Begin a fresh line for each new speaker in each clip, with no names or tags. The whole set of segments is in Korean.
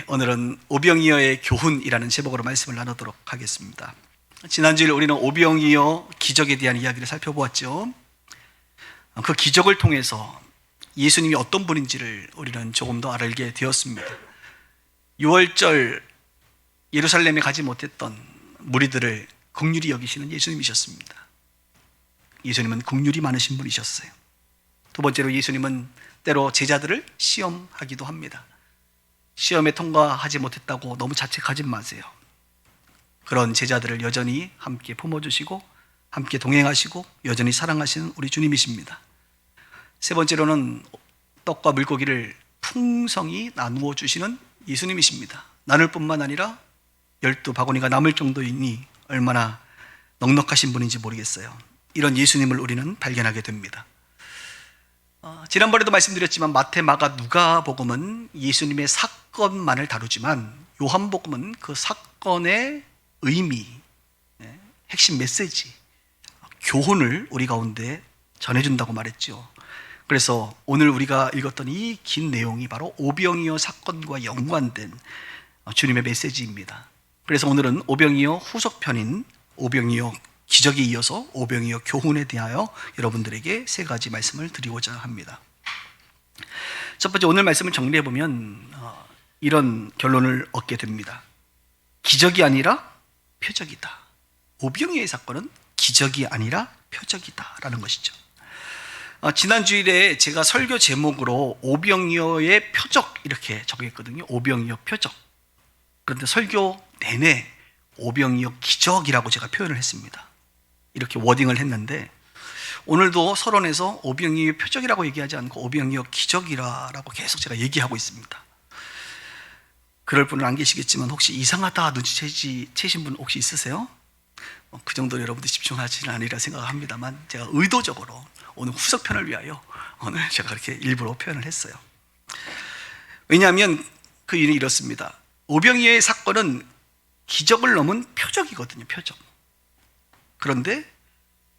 오늘은 오병이어의 교훈이라는 제목으로 말씀을 나누도록 하겠습니다. 지난주에 우리는 오병이어 기적에 대한 이야기를 살펴보았죠. 그 기적을 통해서 예수님이 어떤 분인지를 우리는 조금 더 알게 되었습니다. 6월절 예루살렘에 가지 못했던 무리들을 긍휼히 여기시는 예수님이셨습니다. 예수님은 긍휼이 많으신 분이셨어요. 두 번째로 예수님은 때로 제자들을 시험하기도 합니다. 시험에 통과하지 못했다고 너무 자책하지 마세요. 그런 제자들을 여전히 함께 품어주시고 함께 동행하시고 여전히 사랑하시는 우리 주님이십니다. 세 번째로는 떡과 물고기를 풍성히 나누어 주시는 예수님이십니다. 나눌 뿐만 아니라 12바구니가 남을 정도이니 얼마나 넉넉하신 분인지 모르겠어요. 이런 예수님을 우리는 발견하게 됩니다. 지난번에도 말씀드렸지만 마태, 마가, 누가복음은 예수님의 사건만을 다루지만 요한복음은 그 사건의 의미, 핵심 메시지, 교훈을 우리 가운데 전해준다고 말했죠. 그래서 오늘 우리가 읽었던 이 긴 내용이 바로 오병이어 사건과 연관된 주님의 메시지입니다. 그래서 오늘은 오병이어 후속편인 오병이어 기적에 이어서 오병이어 교훈에 대하여 여러분들에게 세 가지 말씀을 드리고자 합니다. 첫 번째, 오늘 말씀을 정리해보면 이런 결론을 얻게 됩니다. 기적이 아니라 표적이다. 오병이어의 사건은 기적이 아니라 표적이다 라는 것이죠. 지난 주일에 제가 설교 제목으로 오병이어의 표적 이렇게 적었거든요. 오병이어 표적. 그런데 설교 내내 오병이어 기적이라고 제가 표현을 했습니다. 이렇게 워딩을 했는데 오늘도 서론에서 오병이어 표적이라고 얘기하지 않고 오병이어 기적이라고 계속 제가 얘기하고 있습니다. 그럴 분은 안 계시겠지만 혹시 이상하다 눈치채신 분 혹시 있으세요? 그 정도로 여러분들 집중하지는 않으리라 생각합니다만 제가 의도적으로 오늘 후속편을 위하여 오늘 제가 그렇게 일부러 표현을 했어요. 왜냐하면 그 이유는 이렇습니다. 오병이어의 사건은 기적을 넘은 표적이거든요. 표적. 그런데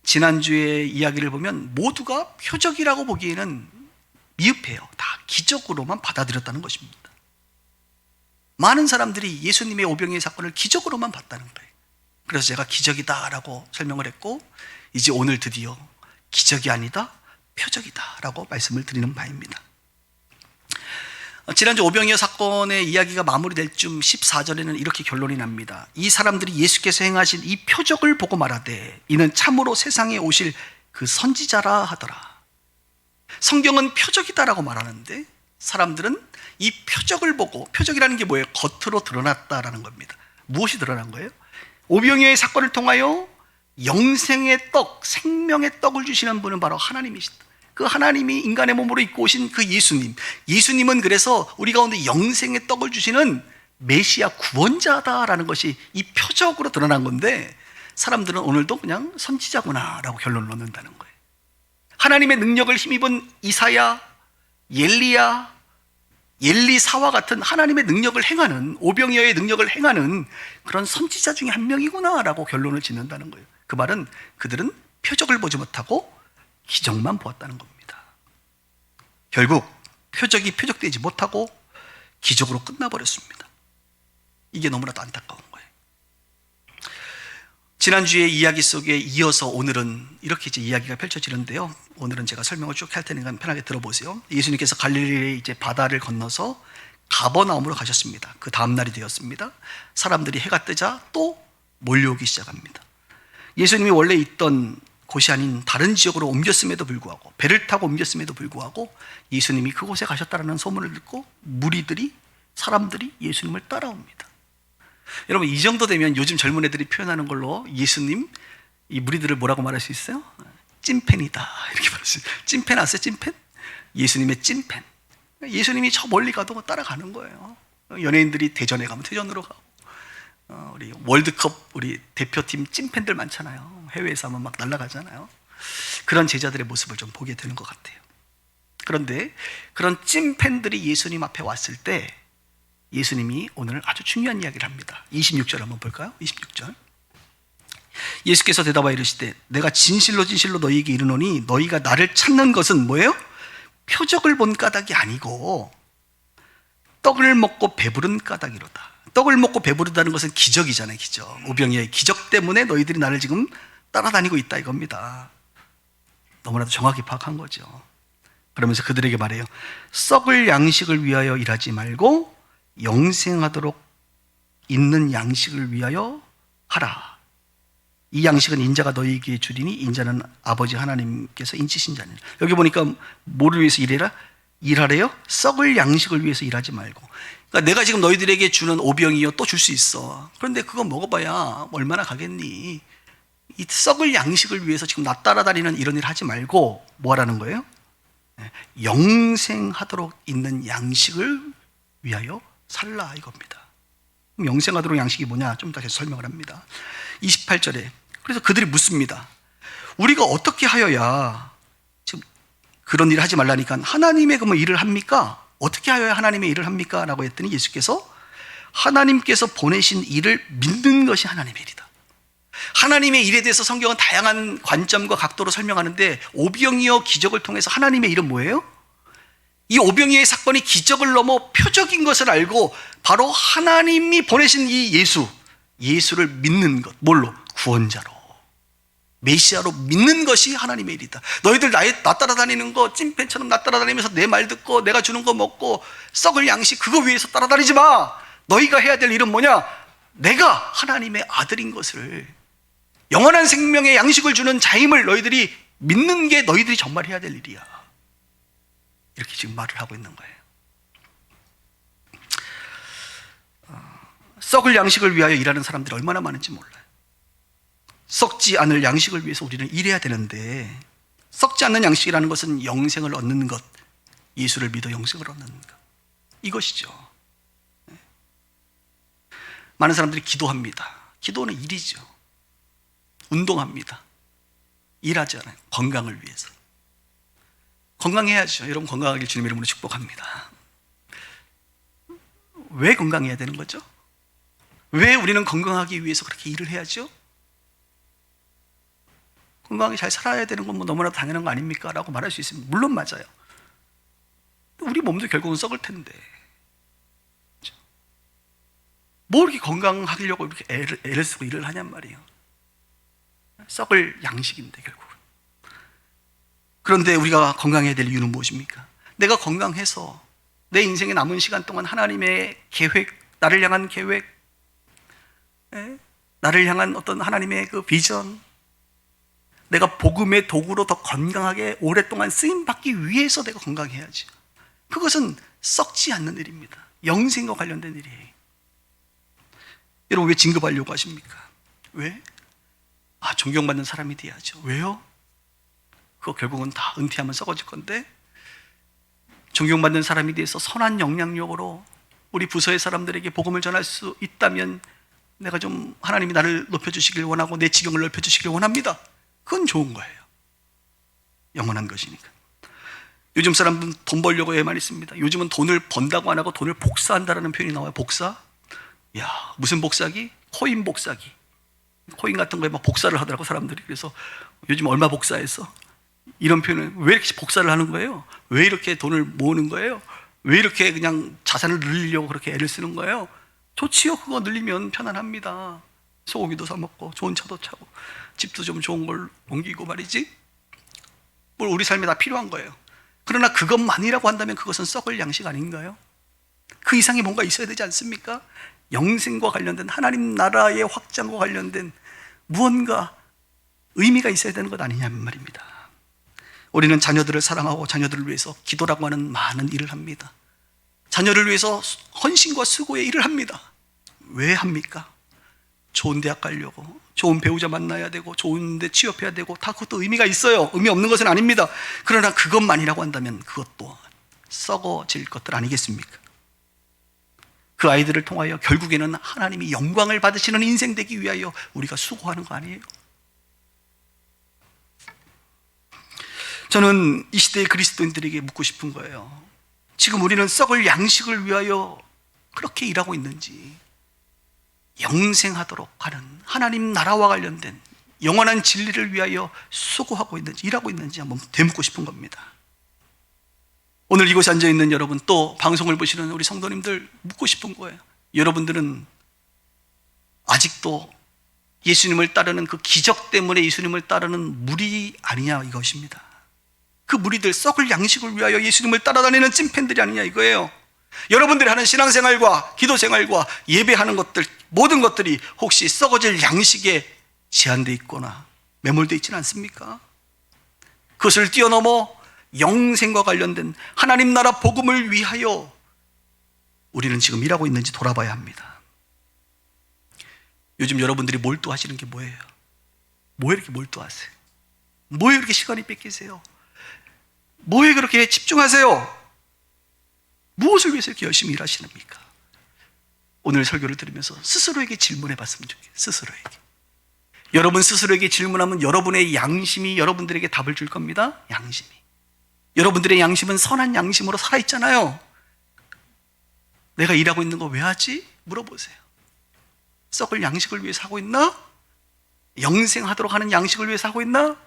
지난주에 이야기를 보면 모두가 표적이라고 보기에는 미흡해요. 다 기적으로만 받아들였다는 것입니다. 많은 사람들이 예수님의 오병이어의 사건을 기적으로만 봤다는 거예요. 그래서 제가 기적이다라고 설명을 했고 이제 오늘 드디어 기적이 아니다 표적이다라고 말씀을 드리는 바입니다. 지난주 오병이어 사건의 이야기가 마무리될 쯤 14절에는 이렇게 결론이 납니다. 이 사람들이 예수께서 행하신 이 표적을 보고 말하되 이는 참으로 세상에 오실 그 선지자라 하더라. 성경은 표적이다라고 말하는데 사람들은 이 표적을 보고, 표적이라는 게 뭐예요? 겉으로 드러났다라는 겁니다. 무엇이 드러난 거예요? 오병이어의 사건을 통하여 영생의 떡, 생명의 떡을 주시는 분은 바로 하나님이시다. 그 하나님이 인간의 몸으로 입고 오신 그 예수님은 그래서 우리 가운데 영생의 떡을 주시는 메시아 구원자다라는 것이 이 표적으로 드러난 건데 사람들은 오늘도 그냥 선지자구나 라고 결론을 넣는다는 거예요. 하나님의 능력을 힘입은 이사야, 엘리사와 같은 하나님의 능력을 행하는, 오병이어의 능력을 행하는 그런 선지자 중에 한 명이구나 라고 결론을 짓는다는 거예요. 그 말은 그들은 표적을 보지 못하고 기적만 보았다는 겁니다. 결국 표적이 표적되지 못하고 기적으로 끝나버렸습니다. 이게 너무나도 안타까운 거예요. 지난주의 이야기 속에 이어서 오늘은 이렇게 이제 이야기가 펼쳐지는데요. 오늘은 제가 설명을 쭉 할 테니까 편하게 들어보세요. 예수님께서 갈릴리의 이제 바다를 건너서 가버나움으로 가셨습니다. 그 다음 날이 되었습니다. 사람들이 해가 뜨자 또 몰려오기 시작합니다. 예수님이 원래 있던 곳이 아닌 다른 지역으로 옮겼음에도 불구하고, 배를 타고 옮겼음에도 불구하고 예수님이 그곳에 가셨다는 소문을 듣고 무리들이, 사람들이 예수님을 따라옵니다. 여러분, 이 정도 되면 요즘 젊은 애들이 표현하는 걸로 예수님, 이 무리들을 뭐라고 말할 수 있어요? 찐팬이다 이렇게 말할 수 있어요. 찐팬 아세요? 찐팬? 예수님의 찐팬. 예수님이 저 멀리 가도 따라가는 거예요. 연예인들이 대전에 가면 대전으로 가고, 우리 월드컵 우리 대표팀 찐팬들 많잖아요. 해외에서 하면 막 날아가잖아요. 그런 제자들의 모습을 좀 보게 되는 것 같아요. 그런데 그런 찐팬들이 예수님 앞에 왔을 때 예수님이 오늘 아주 중요한 이야기를 합니다. 26절 한번 볼까요? 26절. 예수께서 대답하여 이르시되 내가 진실로 진실로 너희에게 이르노니 너희가 나를 찾는 것은 뭐예요? 표적을 본 까닭이 아니고 떡을 먹고 배부른 까닭이로다. 떡을 먹고 배부르다는 것은 기적이잖아요, 기적. 오병이어의 기적 때문에 너희들이 나를 지금 따라다니고 있다 이겁니다. 너무나도 정확히 파악한 거죠. 그러면서 그들에게 말해요. 썩을 양식을 위하여 일하지 말고 영생하도록 있는 양식을 위하여 하라. 이 양식은 인자가 너희에게 주리니 인자는 아버지 하나님께서 인치신 자니라. 여기 보니까 뭐를 위해서 일해라? 일하래요? 썩을 양식을 위해서 일하지 말고. 그러니까 내가 지금 너희들에게 주는 오병이어 또 줄 수 있어. 그런데 그거 먹어봐야 얼마나 가겠니? 이 썩을 양식을 위해서 지금 나 따라다니는 이런 일 하지 말고 뭐 하라는 거예요? 영생하도록 있는 양식을 위하여 살라 이겁니다. 그럼 영생하도록 양식이 뭐냐? 좀 더 설명을 합니다. 28절에 그래서 그들이 묻습니다. 우리가 어떻게 하여야, 지금 그런 일을 하지 말라니까 하나님의 그러면 일을 합니까? 어떻게 하여야 하나님의 일을 합니까? 라고 했더니 예수께서 하나님께서 보내신 일을 믿는 것이 하나님의 일이다. 하나님의 일에 대해서 성경은 다양한 관점과 각도로 설명하는데 오병이어 기적을 통해서 하나님의 일은 뭐예요? 이 오병이어의 사건이 기적을 넘어 표적인 것을 알고 바로 하나님이 보내신 이 예수를 믿는 것. 뭘로? 구원자로, 메시아로 믿는 것이 하나님의 일이다. 너희들 나 따라다니는 거 찐팬처럼 나 따라다니면서 내 말 듣고 내가 주는 거 먹고 썩을 양식 그거 위해서 따라다니지 마. 너희가 해야 될 일은 뭐냐? 내가 하나님의 아들인 것을, 영원한 생명의 양식을 주는 자임을 너희들이 믿는 게 너희들이 정말 해야 될 일이야. 이렇게 지금 말을 하고 있는 거예요. 썩을 양식을 위하여 일하는 사람들이 얼마나 많은지 몰라요. 썩지 않을 양식을 위해서 우리는 일해야 되는데, 썩지 않는 양식이라는 것은 영생을 얻는 것, 예수를 믿어 영생을 얻는 것, 이것이죠. 많은 사람들이 기도합니다. 기도는 일이죠. 운동합니다. 일하지 않아요. 건강을 위해서. 건강해야죠. 여러분 건강하길 주님의 이름으로 축복합니다. 왜 건강해야 되는 거죠? 왜 우리는 건강하기 위해서 그렇게 일을 해야죠? 건강하게 잘 살아야 되는 건 뭐 너무나 당연한 거 아닙니까? 라고 말할 수 있습니다. 물론 맞아요. 우리 몸도 결국은 썩을 텐데 뭐 이렇게 건강하려고 이렇게 애를 쓰고 일을 하냔 말이에요. 썩을 양식인데 결국은. 그런데 우리가 건강해야 될 이유는 무엇입니까? 내가 건강해서 내 인생의 남은 시간 동안 하나님의 계획, 나를 향한 계획, 나를 향한 어떤 하나님의 그 비전, 내가 복음의 도구로 더 건강하게 오랫동안 쓰임받기 위해서 내가 건강해야지. 그것은 썩지 않는 일입니다. 영생과 관련된 일이에요. 여러분 왜 진급하려고 하십니까? 왜? 존경받는 사람이 돼야죠. 왜요? 그거 결국은 다 은퇴하면 썩어질 건데, 존경받는 사람이 돼서 선한 영향력으로 우리 부서의 사람들에게 복음을 전할 수 있다면 내가 좀 하나님이 나를 높여주시길 원하고 내 지경을 넓혀주시길 원합니다. 그건 좋은 거예요. 영원한 것이니까. 요즘 사람들은 돈 벌려고 애만 있습니다. 요즘은 돈을 번다고 안 하고 돈을 복사한다라는 표현이 나와요. 복사? 무슨 복사기? 코인 복사기. 코인 같은 거에 막 복사를 하더라고 사람들이. 그래서 요즘 얼마 복사했어? 이런 표현을 왜 이렇게 복사를 하는 거예요? 왜 이렇게 돈을 모으는 거예요? 왜 이렇게 그냥 자산을 늘리려고 그렇게 애를 쓰는 거예요? 좋지요. 그거 늘리면 편안합니다. 소고기도 사 먹고 좋은 차도 차고 집도 좀 좋은 걸 옮기고 말이지. 뭘 우리 삶에 다 필요한 거예요. 그러나 그것만이라고 한다면 그것은 썩을 양식 아닌가요? 그 이상이 뭔가 있어야 되지 않습니까? 영생과 관련된 하나님 나라의 확장과 관련된 무언가 의미가 있어야 되는 것 아니냐는 말입니다. 우리는 자녀들을 사랑하고 자녀들을 위해서 기도라고 하는 많은 일을 합니다. 자녀를 위해서 헌신과 수고의 일을 합니다. 왜 합니까? 좋은 대학 가려고, 좋은 배우자 만나야 되고, 좋은 데 취업해야 되고, 다 그것도 의미가 있어요. 의미 없는 것은 아닙니다. 그러나 그것만이라고 한다면 그것도 썩어질 것들 아니겠습니까? 그 아이들을 통하여 결국에는 하나님이 영광을 받으시는 인생 되기 위하여 우리가 수고하는 거 아니에요? 저는 이 시대의 그리스도인들에게 묻고 싶은 거예요. 지금 우리는 썩을 양식을 위하여 그렇게 일하고 있는지, 영생하도록 하는 하나님 나라와 관련된 영원한 진리를 위하여 수고하고 있는지, 일하고 있는지 한번 되묻고 싶은 겁니다. 오늘 이곳에 앉아있는 여러분, 또 방송을 보시는 우리 성도님들 묻고 싶은 거예요. 여러분들은 아직도 예수님을 따르는 그 기적 때문에 예수님을 따르는 무리 아니냐 이것입니다. 그 무리들, 썩을 양식을 위하여 예수님을 따라다니는 찐팬들이 아니냐 이거예요. 여러분들이 하는 신앙생활과 기도생활과 예배하는 것들, 모든 것들이 혹시 썩어질 양식에 제한되어 있거나 매몰되어 있지는 않습니까? 그것을 뛰어넘어 영생과 관련된 하나님 나라 복음을 위하여 우리는 지금 일하고 있는지 돌아봐야 합니다. 요즘 여러분들이 몰두하시는 게 뭐예요? 뭐에 이렇게 몰두하세요? 뭐에 그렇게 시간이 뺏기세요? 뭐에 그렇게 집중하세요? 무엇을 위해서 이렇게 열심히 일하시는입니까? 오늘 설교를 들으면서 스스로에게 질문해 봤으면 좋겠어요. 스스로에게. 여러분 스스로에게 질문하면 여러분의 양심이 여러분들에게 답을 줄 겁니다. 양심이. 여러분들의 양심은 선한 양심으로 살아있잖아요. 내가 일하고 있는 거 왜 하지? 물어보세요. 썩을 양식을 위해서 하고 있나? 영생하도록 하는 양식을 위해서 하고 있나?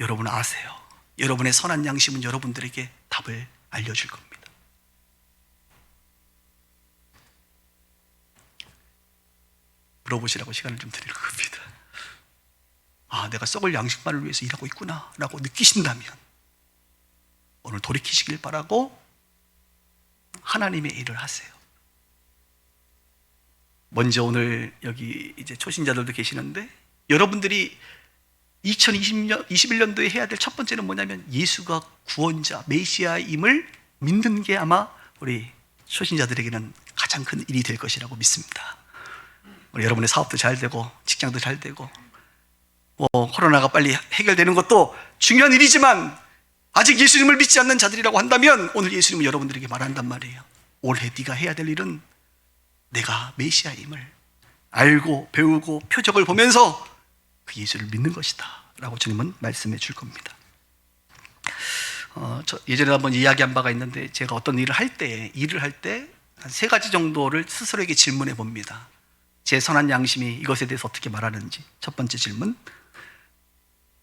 여러분은 아세요. 여러분의 선한 양심은 여러분들에게 답을 알려줄 겁니다. 물어보시라고 시간을 좀 드릴 겁니다. 아, 내가 썩을 양식만을 위해서 일하고 있구나 라고 느끼신다면 오늘 돌이키시길 바라고 하나님의 일을 하세요. 먼저 오늘 여기 이제 초신자들도 계시는데, 여러분들이 2021년도에 해야 될 첫 번째는 뭐냐면 예수가 구원자, 메시아임을 믿는 게 아마 우리 초신자들에게는 가장 큰 일이 될 것이라고 믿습니다. 우리 여러분의 사업도 잘 되고 직장도 잘 되고 코로나가 빨리 해결되는 것도 중요한 일이지만, 아직 예수님을 믿지 않는 자들이라고 한다면 오늘 예수님은 여러분들에게 말한단 말이에요. 올해 네가 해야 될 일은 내가 메시아임을 알고 배우고 표적을 보면서 그 예수를 믿는 것이다 라고 주님은 말씀해 줄 겁니다. 저 예전에 한번 이야기한 바가 있는데, 제가 어떤 일을 할 때 한 3가지 정도를 스스로에게 질문해 봅니다. 제 선한 양심이 이것에 대해서 어떻게 말하는지. 첫 번째 질문,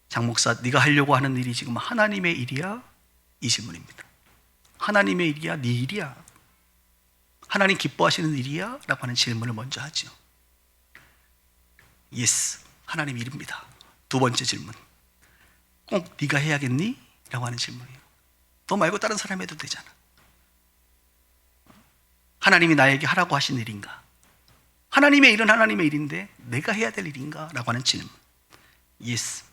장 목사, 네가 하려고 하는 일이 지금 하나님의 일이야? 이 질문입니다. 하나님의 일이야? 네 일이야? 하나님 기뻐하시는 일이야? 라고 하는 질문을 먼저 하죠. Yes, 하나님 일입니다. 두 번째 질문, 꼭 네가 해야겠니? 라고 하는 질문이에요. 너 말고 다른 사람이 해도 되잖아. 하나님이 나에게 하라고 하신 일인가? 하나님의 일은 하나님의 일인데 내가 해야 될 일인가? 라고 하는 질문. Yes.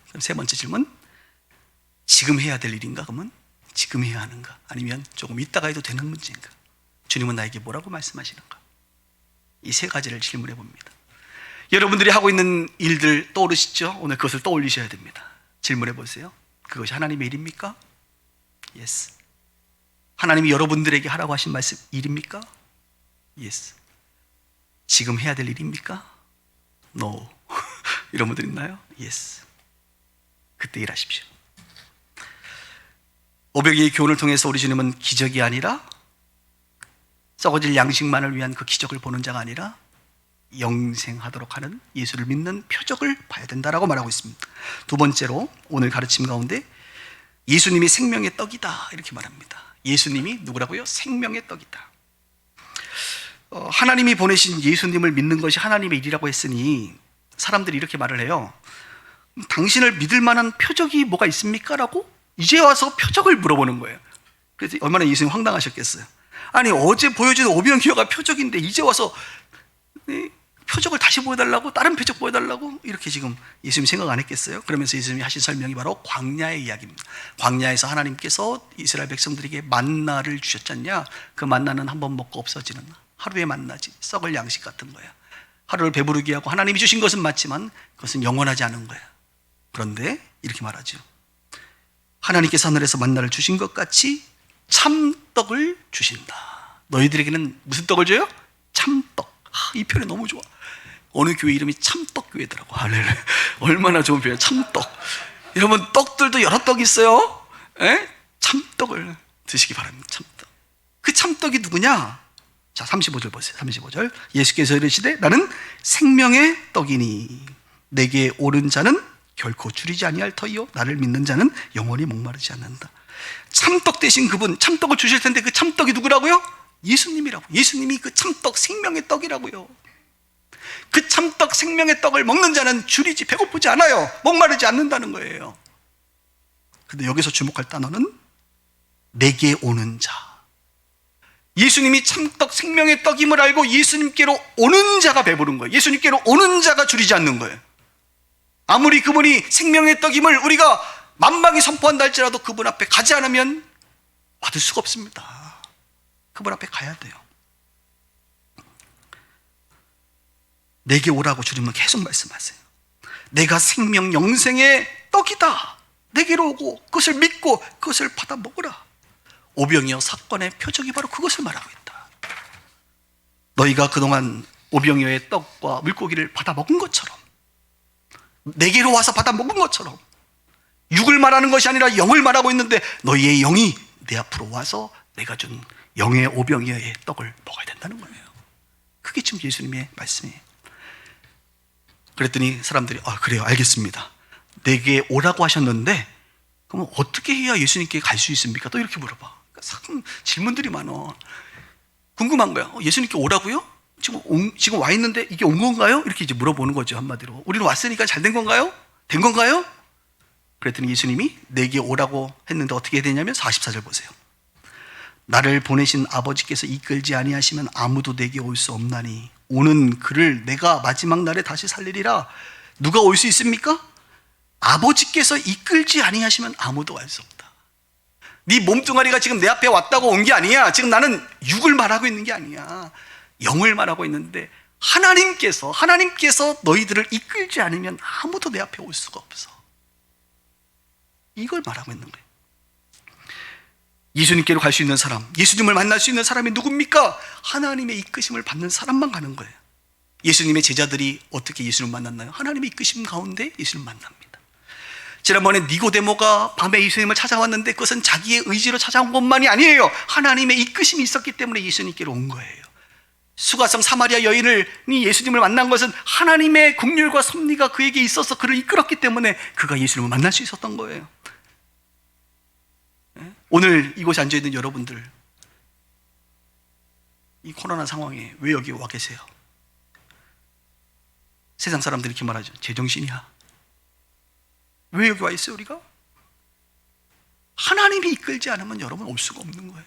그럼 세 번째 질문, 지금 해야 될 일인가? 그러면 지금 해야 하는가? 아니면 조금 이따가 해도 되는 문제인가? 주님은 나에게 뭐라고 말씀하시는가? 이 3가지를 질문해 봅니다. 여러분들이 하고 있는 일들 떠오르시죠? 오늘 그것을 떠올리셔야 됩니다. 질문해 보세요. 그것이 하나님의 일입니까? Yes. 하나님이 여러분들에게 하라고 하신 말씀 일입니까? Yes. 지금 해야 될 일입니까? No. 이런 분들 있나요? Yes. 그때 일하십시오. 500개의 교훈을 통해서 우리 주님은 기적이 아니라, 썩어질 양식만을 위한 그 기적을 보는 자가 아니라 영생하도록 하는 예수를 믿는 표적을 봐야 된다라고 말하고 있습니다. 두 번째로 오늘 가르침 가운데 예수님이 생명의 떡이다 이렇게 말합니다. 예수님이 누구라고요? 생명의 떡이다. 하나님이 보내신 예수님을 믿는 것이 하나님의 일이라고 했으니 사람들이 이렇게 말을 해요. 당신을 믿을 만한 표적이 뭐가 있습니까? 라고 이제 와서 표적을 물어보는 거예요. 그래서 얼마나 예수님 황당하셨겠어요. 아니, 어제 보여준 오병이어가 표적인데 이제 와서 표적을 다시 보여달라고, 다른 표적 보여달라고, 이렇게 지금 예수님 생각 안 했겠어요? 그러면서 예수님이 하신 설명이 바로 광야의 이야기입니다. 광야에서 하나님께서 이스라엘 백성들에게 만나를 주셨지 않냐? 그 만나는 한번 먹고 없어지는 하루의 만나지, 썩을 양식 같은 거야. 하루를 배부르게 하고 하나님이 주신 것은 맞지만 그것은 영원하지 않은 거야. 그런데 이렇게 말하죠. 하나님께서 하늘에서 만나를 주신 것 같이 참떡을 주신다. 너희들에게는 무슨 떡을 줘요? 참떡. 이 표현이 너무 좋아. 어느 교회 이름이 참떡교회더라고. 할렐루야. 얼마나 좋은 표현이야. 참떡. 여러분, 떡들도 여러 떡이 있어요. 참떡을 드시기 바랍니다. 참떡. 그 참떡이 누구냐? 자, 35절 보세요. 35절. 예수께서 이르시되 나는 생명의 떡이니 내게 오른 자는 결코 줄이지 아니할 터이요 나를 믿는 자는 영원히 목마르지 않는다. 참떡 대신 그분, 참떡을 주실 텐데 그 참떡이 누구라고요? 예수님이라고. 예수님이 그 참떡, 생명의 떡이라고요. 그 참떡, 생명의 떡을 먹는 자는 줄이지 배고프지 않아요. 목마르지 않는다는 거예요. 근데 여기서 주목할 단어는 내게 오는 자. 예수님이 참떡, 생명의 떡임을 알고 예수님께로 오는 자가 배부른 거예요. 예수님께로 오는 자가 줄이지 않는 거예요. 아무리 그분이 생명의 떡임을 우리가 만방이 선포한다 할지라도 그분 앞에 가지 않으면 받을 수가 없습니다. 그분 앞에 가야 돼요. 내게 오라고 주님은 계속 말씀하세요. 내가 생명 영생의 떡이다. 내게로 오고 그것을 믿고 그것을 받아 먹으라. 오병이어 사건의 표적이 바로 그것을 말하고 있다. 너희가 그동안 오병이어의 떡과 물고기를 받아 먹은 것처럼, 내게로 와서 받아 먹은 것처럼, 육을 말하는 것이 아니라 영을 말하고 있는데 너희의 영이 내 앞으로 와서 내가 준 영의 오병이어의 떡을 먹어야 된다는 거예요. 그게 지금 예수님의 말씀이에요. 그랬더니 사람들이 그래요, 알겠습니다. 내게 오라고 하셨는데 그럼 어떻게 해야 예수님께 갈 수 있습니까? 또 이렇게 물어봐. 참 질문들이 많아. 궁금한 거야. 예수님께 오라고요? 지금 와 있는데 이게 온 건가요? 이렇게 이제 물어보는 거죠, 한마디로. 우리는 왔으니까 잘 된 건가요? 된 건가요? 그랬더니 예수님이 내게 오라고 했는데 어떻게 해야 되냐면 44절 보세요. 나를 보내신 아버지께서 이끌지 아니하시면 아무도 내게 올 수 없나니 오는 그를 내가 마지막 날에 다시 살리리라. 누가 올 수 있습니까? 아버지께서 이끌지 아니하시면 아무도 알 수 없다. 네 몸뚱아리가 지금 내 앞에 왔다고 온 게 아니야. 지금 나는 육을 말하고 있는 게 아니야. 영을 말하고 있는데 하나님께서 너희들을 이끌지 않으면 아무도 내 앞에 올 수가 없어. 이걸 말하고 있는 거예요. 예수님께로 갈 수 있는 사람, 예수님을 만날 수 있는 사람이 누굽니까? 하나님의 이끄심을 받는 사람만 가는 거예요. 예수님의 제자들이 어떻게 예수님을 만났나요? 하나님의 이끄심 가운데 예수님을 만납니다. 지난번에 니고데모가 밤에 예수님을 찾아왔는데 그것은 자기의 의지로 찾아온 것만이 아니에요. 하나님의 이끄심이 있었기 때문에 예수님께로 온 거예요. 수가성 사마리아 여인이 예수님을 만난 것은 하나님의 긍휼과 섭리가 그에게 있어서 그를 이끌었기 때문에 그가 예수님을 만날 수 있었던 거예요. 오늘 이곳에 앉아있는 여러분들, 이 코로나 상황에 왜 여기 와 계세요? 세상 사람들이 이렇게 말하죠. 제정신이야. 왜 여기 와 있어요, 우리가? 하나님이 이끌지 않으면 여러분 올 수가 없는 거예요.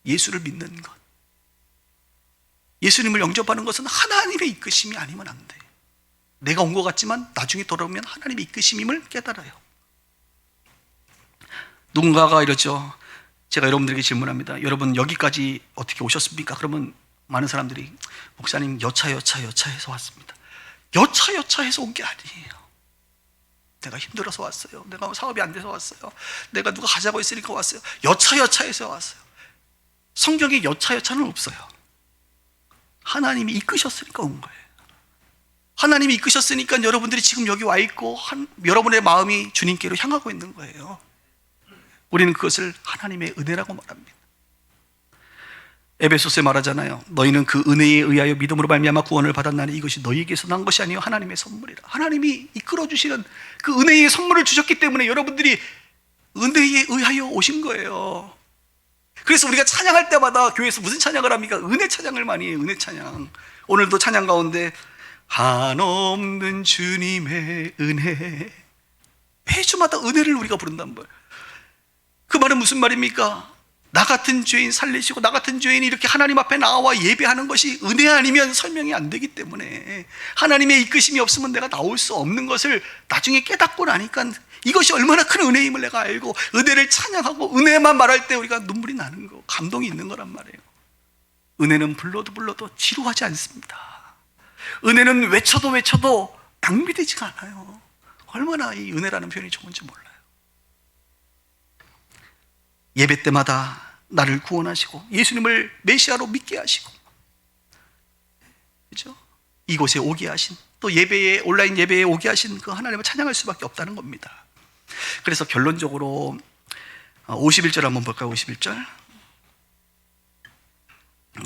예수를 믿는 것, 예수님을 영접하는 것은 하나님의 이끄심이 아니면 안 돼. 내가 온 것 같지만 나중에 돌아오면 하나님의 이끄심임을 깨달아요. 누군가가 이러죠. 제가 여러분들에게 질문합니다. 여러분 여기까지 어떻게 오셨습니까? 그러면 많은 사람들이 목사님 여차해서 왔습니다. 여차해서 온 게 아니에요. 내가 힘들어서 왔어요. 내가 사업이 안 돼서 왔어요. 내가 누가 가자고 했으니까 왔어요. 여차해서 왔어요. 성경에 여차는 없어요. 하나님이 이끄셨으니까 온 거예요. 하나님이 이끄셨으니까 여러분들이 지금 여기 와 있고 여러분의 마음이 주님께로 향하고 있는 거예요. 우리는 그것을 하나님의 은혜라고 말합니다. 에베소서에 말하잖아요. 너희는 그 은혜에 의하여 믿음으로 말미암아 구원을 받았나니 이것이 너희에게서 난 것이 아니요 하나님의 선물이라. 하나님이 이끌어 주시는 그 은혜의 선물을 주셨기 때문에 여러분들이 은혜에 의하여 오신 거예요. 그래서 우리가 찬양할 때마다 교회에서 무슨 찬양을 합니까? 은혜 찬양을 많이 해요. 은혜 찬양. 오늘도 찬양 가운데 한없는 주님의 은혜, 매주마다 은혜를 우리가 부른단 말이에요. 그 말은 무슨 말입니까? 나 같은 죄인 살리시고 나 같은 죄인이 이렇게 하나님 앞에 나와 예배하는 것이 은혜 아니면 설명이 안 되기 때문에 하나님의 이끄심이 없으면 내가 나올 수 없는 것을 나중에 깨닫고 나니까 이것이 얼마나 큰 은혜임을 내가 알고 은혜를 찬양하고 은혜만 말할 때 우리가 눈물이 나는 거, 감동이 있는 거란 말이에요. 은혜는 불러도 지루하지 않습니다. 은혜는 외쳐도 낭비되지가 않아요. 얼마나 이 은혜라는 표현이 좋은지 몰라요. 예배 때마다 나를 구원하시고 예수님을 메시아로 믿게 하시고, 그렇죠? 이곳에 오게 하신, 또 예배에, 온라인 예배에 오게 하신 그 하나님을 찬양할 수밖에 없다는 겁니다. 그래서 결론적으로 51절 한번 볼까요? 51절.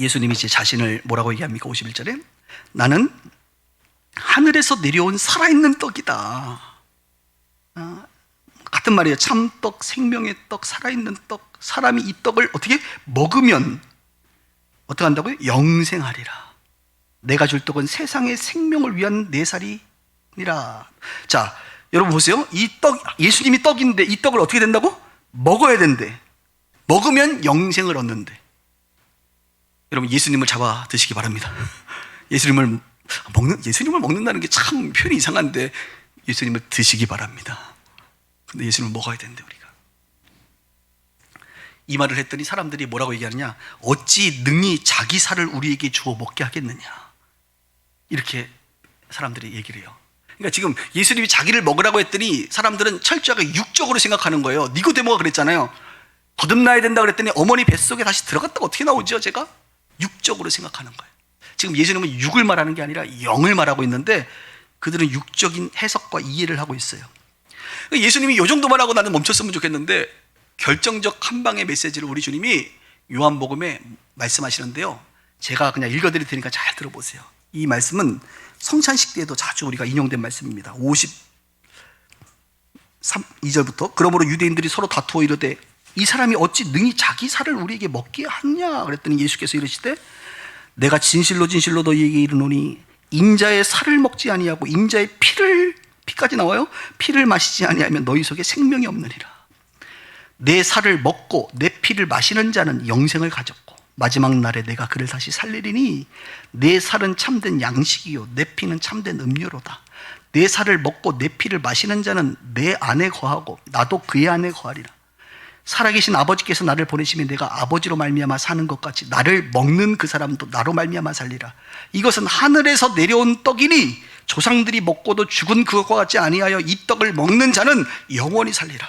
예수님이 제 자신을 뭐라고 얘기합니까? 51절에 나는 하늘에서 내려온 살아있는 떡이다. 같은 말이에요. 참떡, 생명의 떡, 살아있는 떡. 사람이 이 떡을 어떻게 먹으면 어떻게 한다고요? 영생하리라. 내가 줄 떡은 세상의 생명을 위한 내 살이니라. 자, 여러분 보세요. 이 떡, 예수님이 떡인데 이 떡을 어떻게 된다고? 먹어야 된대. 먹으면 영생을 얻는데. 여러분 예수님을 잡아 드시기 바랍니다. 예수님을 먹는다는 게 참 표현이 이상한데 예수님을 드시기 바랍니다. 근데 예수님을 먹어야 되는데 우리가. 이 말을 했더니 사람들이 뭐라고 얘기하느냐? 어찌 능히 자기 살을 우리에게 주어 먹게 하겠느냐? 이렇게 사람들이 얘기를 해요. 그러니까 지금 예수님이 자기를 먹으라고 했더니 사람들은 철저하게 육적으로 생각하는 거예요. 니고데모가 그랬잖아요. 거듭나야 된다 그랬더니 어머니 뱃속에 다시 들어갔다가 어떻게 나오죠? 제가 육적으로 생각하는 거예요. 지금 예수님은 육을 말하는 게 아니라 영을 말하고 있는데 그들은 육적인 해석과 이해를 하고 있어요. 예수님이 이 정도만 하고 나는 멈췄으면 좋겠는데 결정적 한 방의 메시지를 우리 주님이 요한복음에 말씀하시는데요. 제가 그냥 읽어드릴 테니까 잘 들어보세요. 이 말씀은 성찬식 때에도 자주 우리가 인용된 말씀입니다. 52절부터 그러므로 유대인들이 서로 다투어 이르되 이 사람이 어찌 능히 자기 살을 우리에게 먹게 하냐 그랬더니 예수께서 이르시되 내가 진실로 진실로 너희에게 이르노니 인자의 살을 먹지 아니하고 인자의 피까지 나와요. 피를 마시지 아니하면 너희 속에 생명이 없느니라. 내 살을 먹고 내 피를 마시는 자는 영생을 가졌고 마지막 날에 내가 그를 다시 살리리니 내 살은 참된 양식이요 내 피는 참된 음료로다. 내 살을 먹고 내 피를 마시는 자는 내 안에 거하고 나도 그의 안에 거하리라. 살아계신 아버지께서 나를 보내시면 내가 아버지로 말미암아 사는 것 같이 나를 먹는 그 사람도 나로 말미암아 살리라. 이것은 하늘에서 내려온 떡이니 조상들이 먹고도 죽은 그것과 같지 아니하여 이 떡을 먹는 자는 영원히 살리라.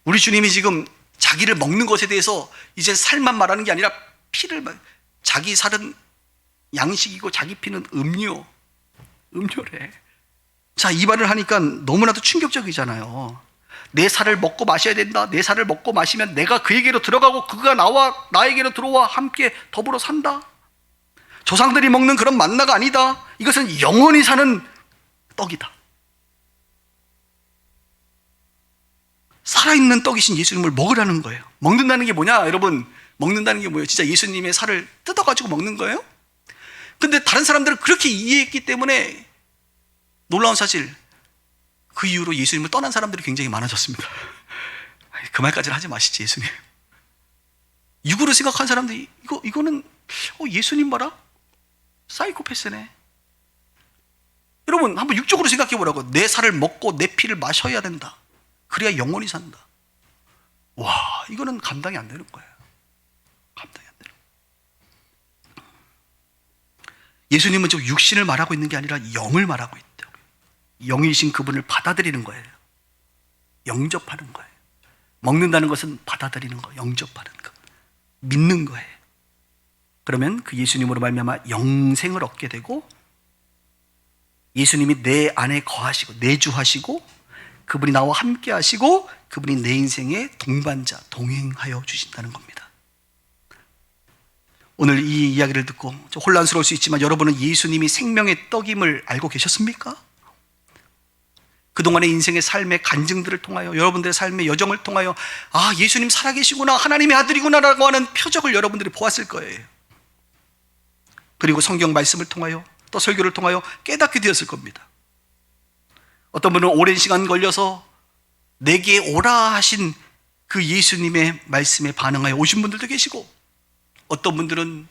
우리 주님이 지금 자기를 먹는 것에 대해서 이제 살만 말하는 게 아니라 자기 살은 양식이고 자기 피는 음료래. 자, 이 말을 하니까 너무나도 충격적이잖아요. 내 살을 먹고 마셔야 된다. 내 살을 먹고 마시면 내가 그에게로 들어가고 그가 나에게로 들어와 함께 더불어 산다. 조상들이 먹는 그런 만나가 아니다. 이것은 영원히 사는 떡이다. 살아있는 떡이신 예수님을 먹으라는 거예요. 먹는다는 게 뭐냐 여러분? 먹는다는 게 뭐예요? 진짜 예수님의 살을 뜯어가지고 먹는 거예요? 근데 다른 사람들은 그렇게 이해했기 때문에 놀라운 사실, 그 이후로 예수님을 떠난 사람들이 굉장히 많아졌습니다. 그 말까지는 하지 마시지 예수님. 육으로 생각한 사람들이 이거는 예수님 봐라? 사이코패스네. 여러분 한번 육적으로 생각해 보라고. 내 살을 먹고 내 피를 마셔야 된다. 그래야 영원히 산다. 와, 이거는 감당이 안 되는 거예요. 감당이 안 되는 거예요. 예수님은 지금 육신을 말하고 있는 게 아니라 영을 말하고 있다. 영이신 그분을 받아들이는 거예요. 영접하는 거예요. 먹는다는 것은 받아들이는 거, 영접하는 거, 믿는 거예요. 그러면 그 예수님으로 말미암아 영생을 얻게 되고 예수님이 내 안에 거하시고 내주하시고 그분이 나와 함께 하시고 그분이 내 인생의 동반자, 동행하여 주신다는 겁니다. 오늘 이 이야기를 듣고 좀 혼란스러울 수 있지만 여러분은 예수님이 생명의 떡임을 알고 계셨습니까? 그동안의 인생의 삶의 간증들을 통하여 여러분들의 삶의 여정을 통하여 아, 예수님 살아계시구나, 하나님의 아들이구나라고 하는 표적을 여러분들이 보았을 거예요. 그리고 성경 말씀을 통하여 또 설교를 통하여 깨닫게 되었을 겁니다. 어떤 분은 오랜 시간 걸려서 내게 오라 하신 그 예수님의 말씀에 반응하여 오신 분들도 계시고 어떤 분들은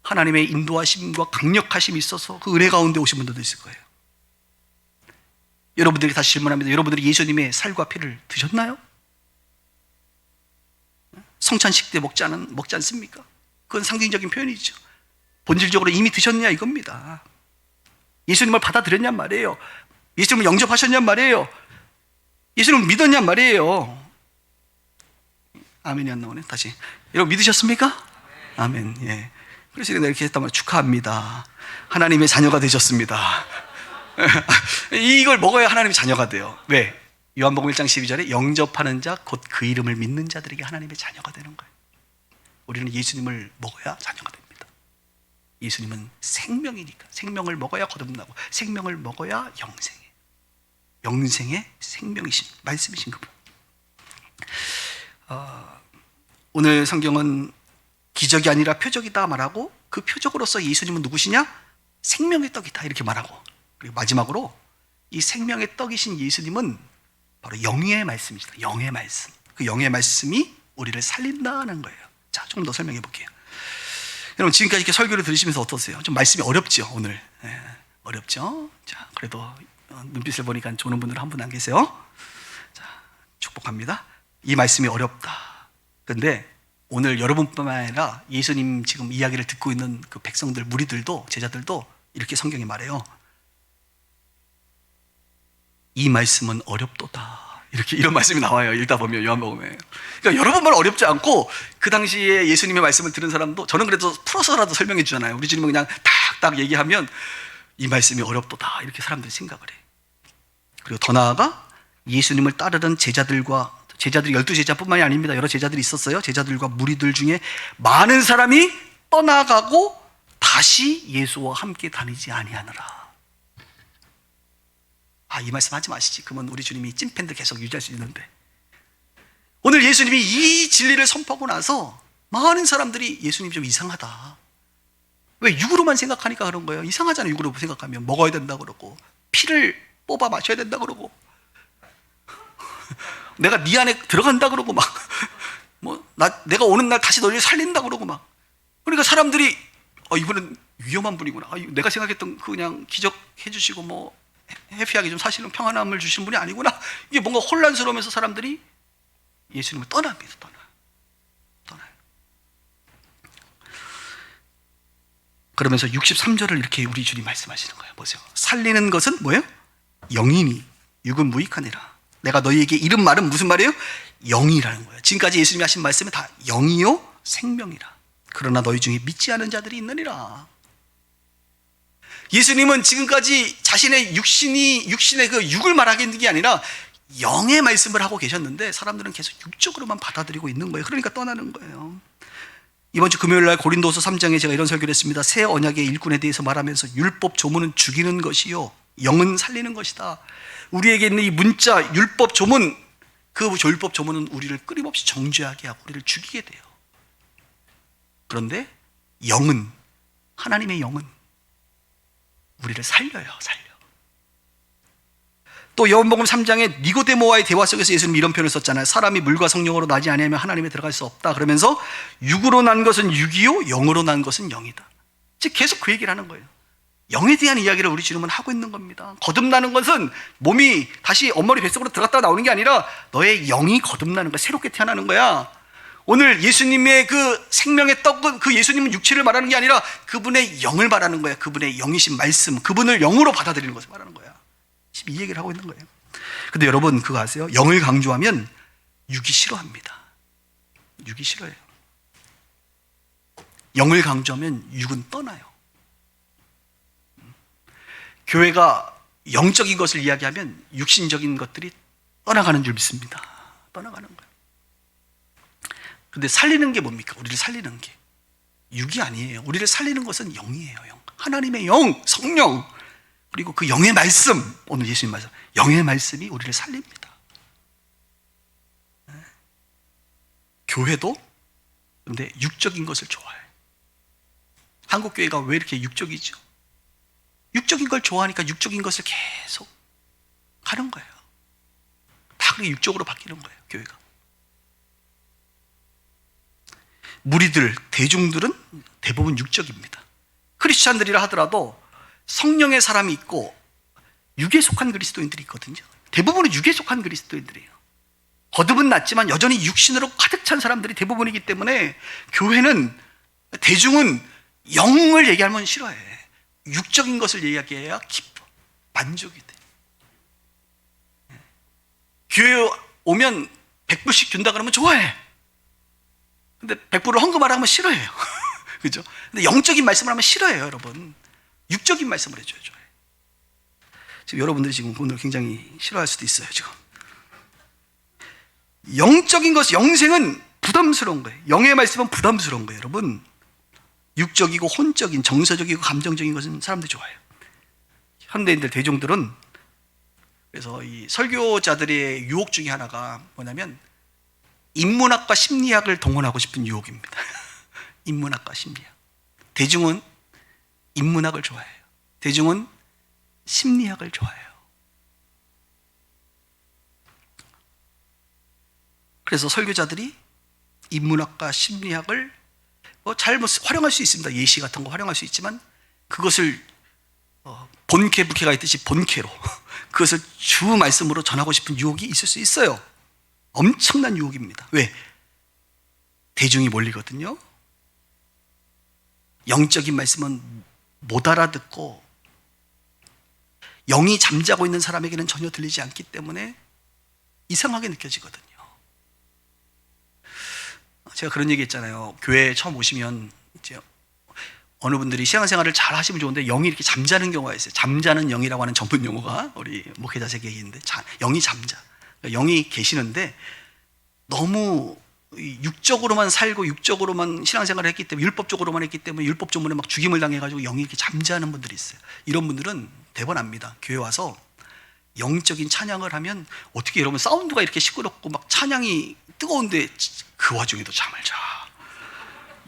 하나님의 인도하심과 강력하심이 있어서 그 은혜 가운데 오신 분들도 있을 거예요. 여러분들에게 다시 질문합니다. 여러분들이 예수님의 살과 피를 드셨나요? 성찬식 때 먹지 않습니까? 그건 상징적인 표현이죠. 본질적으로 이미 드셨냐 이겁니다. 예수님을 받아들였냔 말이에요. 예수님을 영접하셨냔 말이에요. 예수님을 믿었냔 말이에요. 아멘이 안 나오네. 다시. 여러분 믿으셨습니까? 아멘. 예. 그래서 내가 이렇게 했단 말이에요. 축하합니다. 하나님의 자녀가 되셨습니다. 이걸 먹어야 하나님의 자녀가 돼요. 왜? 요한복음 1장 12절에 영접하는 자 곧 그 이름을 믿는 자들에게 하나님의 자녀가 되는 거예요. 우리는 예수님을 먹어야 자녀가 됩니다. 예수님은 생명이니까 생명을 먹어야 거듭나고 생명을 먹어야 영생이에요. 영생의 생명이신 말씀이신 그분. 오늘 성경은 기적이 아니라 표적이다 말하고, 그 표적으로서 예수님은 누구시냐? 생명의 떡이다 이렇게 말하고, 그리고 마지막으로 이 생명의 떡이신 예수님은 바로 영의 말씀이시다. 영의 말씀. 그 영의 말씀이 우리를 살린다는 거예요. 자, 조금 더 설명해 볼게요. 여러분, 지금까지 이렇게 설교를 들으시면서 어떠세요? 좀 말씀이 어렵죠, 오늘? 네, 어렵죠? 자, 그래도 눈빛을 보니까 좋은 분들 한 분 안 계세요? 자, 축복합니다. 이 말씀이 어렵다. 그런데 오늘 여러분뿐만 아니라 예수님 지금 이야기를 듣고 있는 그 백성들, 무리들도, 제자들도 이렇게 성경이 말해요. 이 말씀은 어렵도다. 이런 말씀이 나와요. 읽다 보면 요한복음에. 그러니까 여러분만 어렵지 않고 그 당시에 예수님의 말씀을 들은 사람도, 저는 그래도 풀어서라도 설명해 주잖아요. 우리 주님은 그냥 탁탁 얘기하면 이 말씀이 어렵도다 이렇게 사람들이 생각을 해. 그리고 더 나아가 예수님을 따르던 제자들이 12제자뿐만이 아닙니다. 여러 제자들이 있었어요. 제자들과 무리들 중에 많은 사람이 떠나가고 다시 예수와 함께 다니지 아니하느라. 이 말씀 하지 마시지. 그러면 우리 주님이 찐팬도 계속 유지할 수 있는데. 오늘 예수님이 이 진리를 선포하고 나서 많은 사람들이 예수님 좀 이상하다. 왜? 육으로만 생각하니까 그런 거예요. 이상하잖아요. 육으로 생각하면 먹어야 된다 그러고, 피를 뽑아 마셔야 된다 그러고, 내가 네 안에 들어간다 그러고, 막 내가 오는 날 다시 너를 살린다 그러고, 막. 그러니까 사람들이 이분은 위험한 분이구나. 내가 생각했던 그냥 기적 해주시고 해피하게 좀 사시는 평안함을 주시는 분이 아니구나. 이게 뭔가 혼란스러우면서 사람들이 예수님을 떠납니다. 떠나요. 그러면서 63절을 이렇게 우리 주님 말씀하시는 거예요. 보세요. 살리는 것은 뭐예요? 영이니 육은 무익하니라. 내가 너희에게 이른 말은 무슨 말이에요? 영이라는 거예요. 지금까지 예수님이 하신 말씀은 다 영이요 생명이라. 그러나 너희 중에 믿지 않은 자들이 있느니라. 예수님은 지금까지 자신의 육신의 그 육을 말하는 게 아니라 영의 말씀을 하고 계셨는데, 사람들은 계속 육적으로만 받아들이고 있는 거예요. 그러니까 떠나는 거예요. 이번 주 금요일 날 고린도서 3장에 제가 이런 설교를 했습니다. 새 언약의 일꾼에 대해서 말하면서 율법 조문은 죽이는 것이요 영은 살리는 것이다. 우리에게 있는 이 문자 율법 조문, 그 율법 조문은 우리를 끊임없이 정죄하게 하고 우리를 죽이게 돼요. 그런데 영은, 하나님의 영은 우리를 살려요. 또 요한복음 3장에 니고데모와의 대화 속에서 예수님이 이런 표현을 썼잖아요. 사람이 물과 성령으로 나지 아니하면 하나님에 들어갈 수 없다. 그러면서 육으로 난 것은 육이요 영으로 난 것은 영이다. 즉 계속 그 얘기를 하는 거예요. 영에 대한 이야기를 우리 주님은 하고 있는 겁니다. 거듭나는 것은 몸이 다시 엄마리 뱃속으로 들어갔다 나오는 게 아니라 너의 영이 거듭나는 거야. 새롭게 태어나는 거야. 오늘 예수님의 그 생명의 떡은, 그 예수님은 육체를 말하는 게 아니라 그분의 영을 말하는 거야. 그분의 영이신 말씀, 그분을 영으로 받아들이는 것을 말하는 거야. 지금 이 얘기를 하고 있는 거예요. 근데 여러분 그거 아세요? 영을 강조하면 육이 싫어합니다. 육이 싫어해요. 영을 강조하면 육은 떠나요. 교회가 영적인 것을 이야기하면 육신적인 것들이 떠나가는 줄 믿습니다. 떠나가는 거예요. 근데 살리는 게 뭡니까? 우리를 살리는 게 육이 아니에요. 우리를 살리는 것은 영이에요. 영. 하나님의 영, 성령, 그리고 그 영의 말씀, 오늘 예수님 말씀, 영의 말씀이 우리를 살립니다. 교회도 근데 육적인 것을 좋아해요. 한국 교회가 왜 이렇게 육적이죠? 육적인 걸 좋아하니까 육적인 것을 계속 하는 거예요. 다 그게 육적으로 바뀌는 거예요, 교회가. 무리들, 대중들은 대부분 육적입니다. 크리스찬들이라 하더라도 성령의 사람이 있고 육에 속한 그리스도인들이 있거든요. 대부분은 육에 속한 그리스도인들이에요. 거듭은 났지만 여전히 육신으로 가득 찬 사람들이 대부분이기 때문에 교회는, 대중은 영을 얘기하면 싫어해. 육적인 것을 얘기해야 기뻐, 만족이 돼. 교회 오면 100불씩 준다 그러면 좋아해. 근데 100불을 헌금하라 하면 싫어해요. 그죠? 근데 영적인 말씀을 하면 싫어해요, 여러분. 육적인 말씀을 해줘요. 지금 여러분들이 지금 오늘 굉장히 싫어할 수도 있어요, 지금. 영적인 것, 영생은 부담스러운 거예요. 영의 말씀은 부담스러운 거예요, 여러분. 육적이고 혼적인, 정서적이고 감정적인 것은 사람들이 좋아해요. 현대인들, 대중들은 그래서 이 설교자들의 유혹 중에 하나가 뭐냐면 인문학과 심리학을 동원하고 싶은 유혹입니다. 인문학과 심리학. 대중은 인문학을 좋아해요. 대중은 심리학을 좋아해요. 그래서 설교자들이 인문학과 심리학을 잘 활용할 수 있습니다. 예시 같은 거 활용할 수 있지만 그것을 본캐 부캐가 있듯이 본캐로 그것을 주 말씀으로 전하고 싶은 유혹이 있을 수 있어요. 엄청난 유혹입니다. 왜? 대중이 몰리거든요. 영적인 말씀은 못 알아듣고 영이 잠자고 있는 사람에게는 전혀 들리지 않기 때문에 이상하게 느껴지거든요. 제가 그런 얘기 했잖아요. 교회에 처음 오시면 이제 어느 분들이 신앙생활을 잘 하시면 좋은데 영이 이렇게 잠자는 경우가 있어요. 잠자는 영이라고 하는 전문 용어가 우리 목회자 세계에 있는데 영이 잠자. 그러니까 영이 계시는데 너무 육적으로만 살고 육적으로만 신앙생활을 했기 때문에 율법적으로만 했기 때문에 율법 조문에 막 죽임을 당해가지고 영이 이렇게 잠자는 분들이 있어요. 이런 분들은 대번합니다. 교회 와서 영적인 찬양을 하면 어떻게 여러분 사운드가 이렇게 시끄럽고 막 찬양이 뜨거운데 그 와중에도 잠을 자.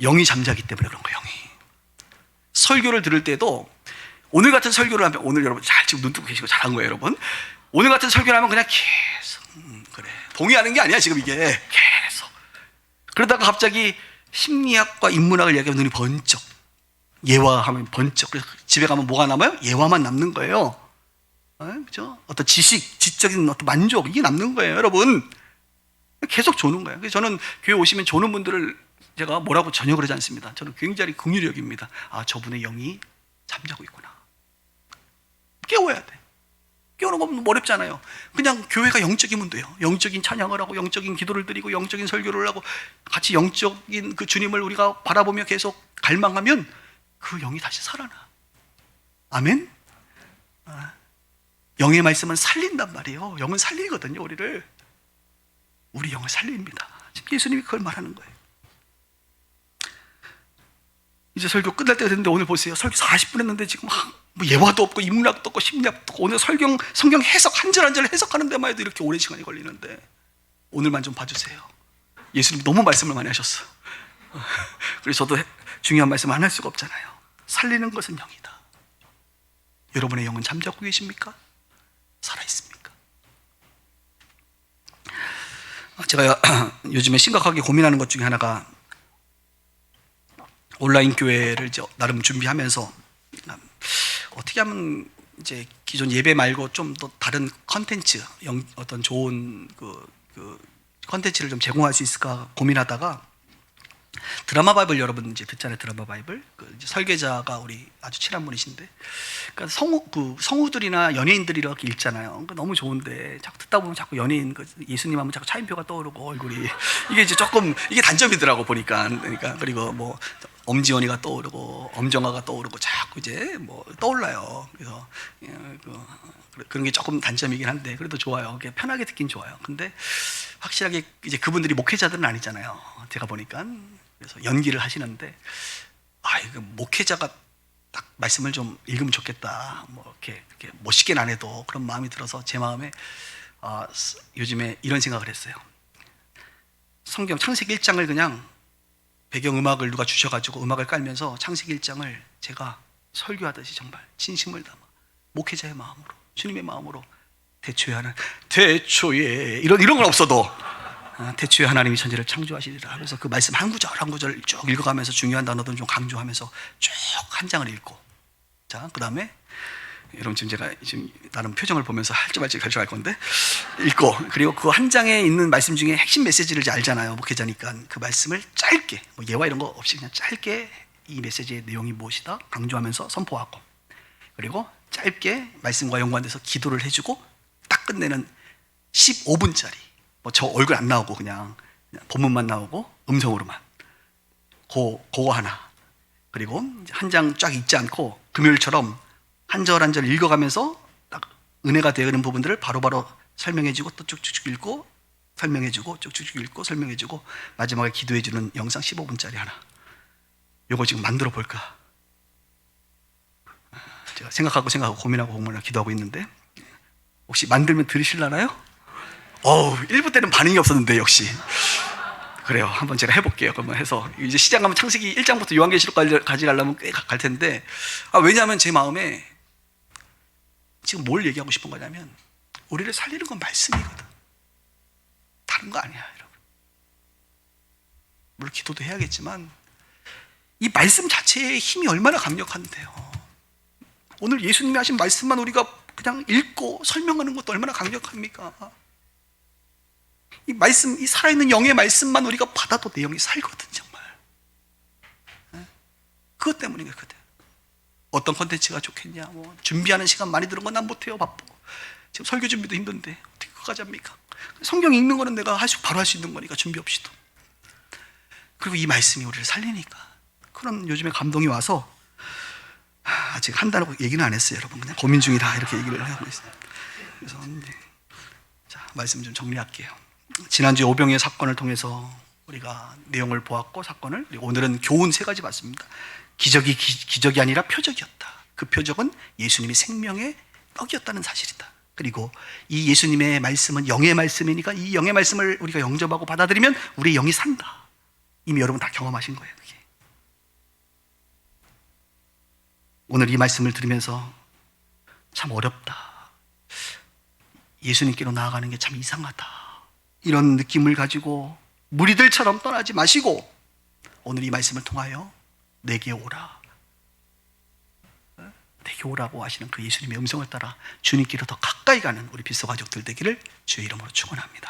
영이 잠자기 때문에 그런 거예요. 영이. 설교를 들을 때도 오늘 같은 설교를 하면 오늘 여러분 잘 지금 눈 뜨고 계시고 잘한 거예요, 여러분. 오늘 같은 설교를 하면 그냥 계속 그래 동의하는 게 아니야 지금 이게 계속 그러다가 갑자기 심리학과 인문학을 얘기하면 눈이 번쩍 예화하면 번쩍 그래서 집에 가면 뭐가 남아요? 예화만 남는 거예요. 그렇죠? 어떤 지적인 어떤 만족 이게 남는 거예요, 여러분. 계속 조는 거예요. 그래서 저는 교회 오시면 조는 분들을 제가 뭐라고 전혀 그러지 않습니다. 저는 굉장히 긍휼히 여깁니다. 아, 저분의 영이 잠자고 있구나. 깨워야 돼. 깨우는 건 어렵잖아요. 그냥 교회가 영적이면 돼요. 영적인 찬양을 하고 영적인 기도를 드리고 영적인 설교를 하고 같이 영적인 그 주님을 우리가 바라보며 계속 갈망하면 그 영이 다시 살아나. 아멘? 영의 말씀은 살린단 말이에요. 영은 살리거든요, 우리를. 우리 영을 살립니다. 지금 예수님이 그걸 말하는 거예요. 이제 설교 끝날 때가 됐는데 오늘 보세요. 설교 40분 했는데 지금 뭐 예화도 없고 인문학도 없고 심리학도 없고 오늘 성경 해석 한 절 한 절 해석하는 데만 해도 이렇게 오랜 시간이 걸리는데 오늘만 좀 봐주세요. 예수님 너무 말씀을 많이 하셨어. 그래서 저도 중요한 말씀 안 할 수가 없잖아요. 살리는 것은 영이다. 여러분의 영은 잠자고 계십니까? 살아있습니까? 제가 요즘에 심각하게 고민하는 것 중에 하나가 온라인 교회를 이제 나름 준비하면서 어떻게 하면 이제 기존 예배 말고 좀 더 다른 컨텐츠, 어떤 좋은 그 컨텐츠를 좀 제공할 수 있을까 고민하다가 드라마 바이블 여러분 이제 듣잖아요. 드라마 바이블 이제 설계자가 우리 아주 친한 분이신데, 그러니까 성우들이나 연예인들이 이렇게 읽잖아요. 그러니까 너무 좋은데 자꾸 듣다 보면 자꾸 연예인 예수님 하면 자꾸 차인표가 떠오르고 얼굴이 이게 이제 조금 이게 단점이더라고 보니까. 그러니까 그리고 뭐 엄지원이가 떠오르고 엄정화가 떠오르고 자꾸 이제 뭐 떠올라요. 그래서 그런 게 조금 단점이긴 한데 그래도 좋아요. 편하게 듣긴 좋아요. 근데 확실하게 이제 그분들이 목회자들은 아니잖아요. 제가 보니까. 그래서 연기를 하시는데 이거 목회자가 딱 말씀을 좀 읽으면 좋겠다. 뭐 이렇게 멋있게는 안 해도 그런 마음이 들어서 제 마음에 요즘에 이런 생각을 했어요. 성경 창세기 1장을 그냥 배경음악을 누가 주셔가지고 음악을 깔면서 창세기 1장을 제가 설교하듯이 정말 진심을 담아 목회자의 마음으로 주님의 마음으로 대초에 이런 건 없어도 대초에 하나님이 천지를 창조하시리라 하면서 그 말씀 한 구절 한 구절 쭉 읽어가면서 중요한 단어들은 좀 강조하면서 쭉 한 장을 읽고, 자 그 다음에 여러분 지금 제가 지금 나름 표정을 보면서 할지 말지 결정할 건데 읽고, 그리고 그 한 장에 있는 말씀 중에 핵심 메시지를 이제 알잖아요. 목회자니까 그 말씀을 짧게 뭐 예화 이런 거 없이 그냥 짧게 이 메시지의 내용이 무엇이다 강조하면서 선포하고, 그리고 짧게 말씀과 연관돼서 기도를 해주고 딱 끝내는 15분짜리 뭐 저 얼굴 안 나오고 그냥 본문만 나오고 음성으로만 그거 하나, 그리고 한 장 쫙 읽지 않고 금요일처럼 한 절 한 절 읽어가면서 딱 은혜가 되는 부분들을 바로바로 설명해주고 또 쭉쭉쭉 읽고 설명해주고 쭉쭉쭉 읽고 설명해주고 마지막에 기도해주는 영상 15분짜리 하나. 요거 지금 만들어 볼까 제가 생각하고 고민하고 기도하고 있는데 혹시 만들면 들으실라나요? 1부 때는 반응이 없었는데 역시 그래요. 한번 제가 해볼게요. 그러면 해서 이제 시작 가면 창세기 1장부터 요한계시록까지 가려면 꽤 갈 텐데 왜냐하면 제 마음에 지금 뭘 얘기하고 싶은 거냐면 우리를 살리는 건 말씀이거든. 다른 거 아니야, 여러분. 물론 기도도 해야겠지만 이 말씀 자체의 힘이 얼마나 강력한데요. 오늘 예수님이 하신 말씀만 우리가 그냥 읽고 설명하는 것도 얼마나 강력합니까? 이 말씀, 이 살아있는 영의 말씀만 우리가 받아도 내 영이 살거든, 정말. 그것 때문인 거거든. 어떤 콘텐츠가 좋겠냐, 준비하는 시간 많이 드는 건 난 못해요, 바쁘고. 지금 설교 준비도 힘든데 어떻게 그까지 합니까? 성경 읽는 거는 내가 바로 할 수 있는 거니까 준비 없이도. 그리고 이 말씀이 우리를 살리니까. 그런 요즘에 감동이 와서 아직 한다고 얘기는 안 했어요, 여러분. 그냥 고민 중이다 이렇게 얘기를 하고 있어요. 그래서 자, 말씀 좀 정리할게요. 지난주 오병이의 사건을 통해서 우리가 내용을 보았고 사건을, 오늘은 교훈 3가지 봤습니다. 기적이 아니라 표적이었다. 그 표적은 예수님이 생명의 떡이었다는 사실이다. 그리고 이 예수님의 말씀은 영의 말씀이니까 이 영의 말씀을 우리가 영접하고 받아들이면 우리의 영이 산다. 이미 여러분 다 경험하신 거예요, 그게. 오늘 이 말씀을 들으면서 참 어렵다, 예수님께로 나아가는 게 참 이상하다, 이런 느낌을 가지고 무리들처럼 떠나지 마시고 오늘 이 말씀을 통하여 내게 오라, 내게 오라고 하시는 그 예수님의 음성을 따라 주님께로 더 가까이 가는 우리 빗소 가족들 되기를 주의 이름으로 축원합니다.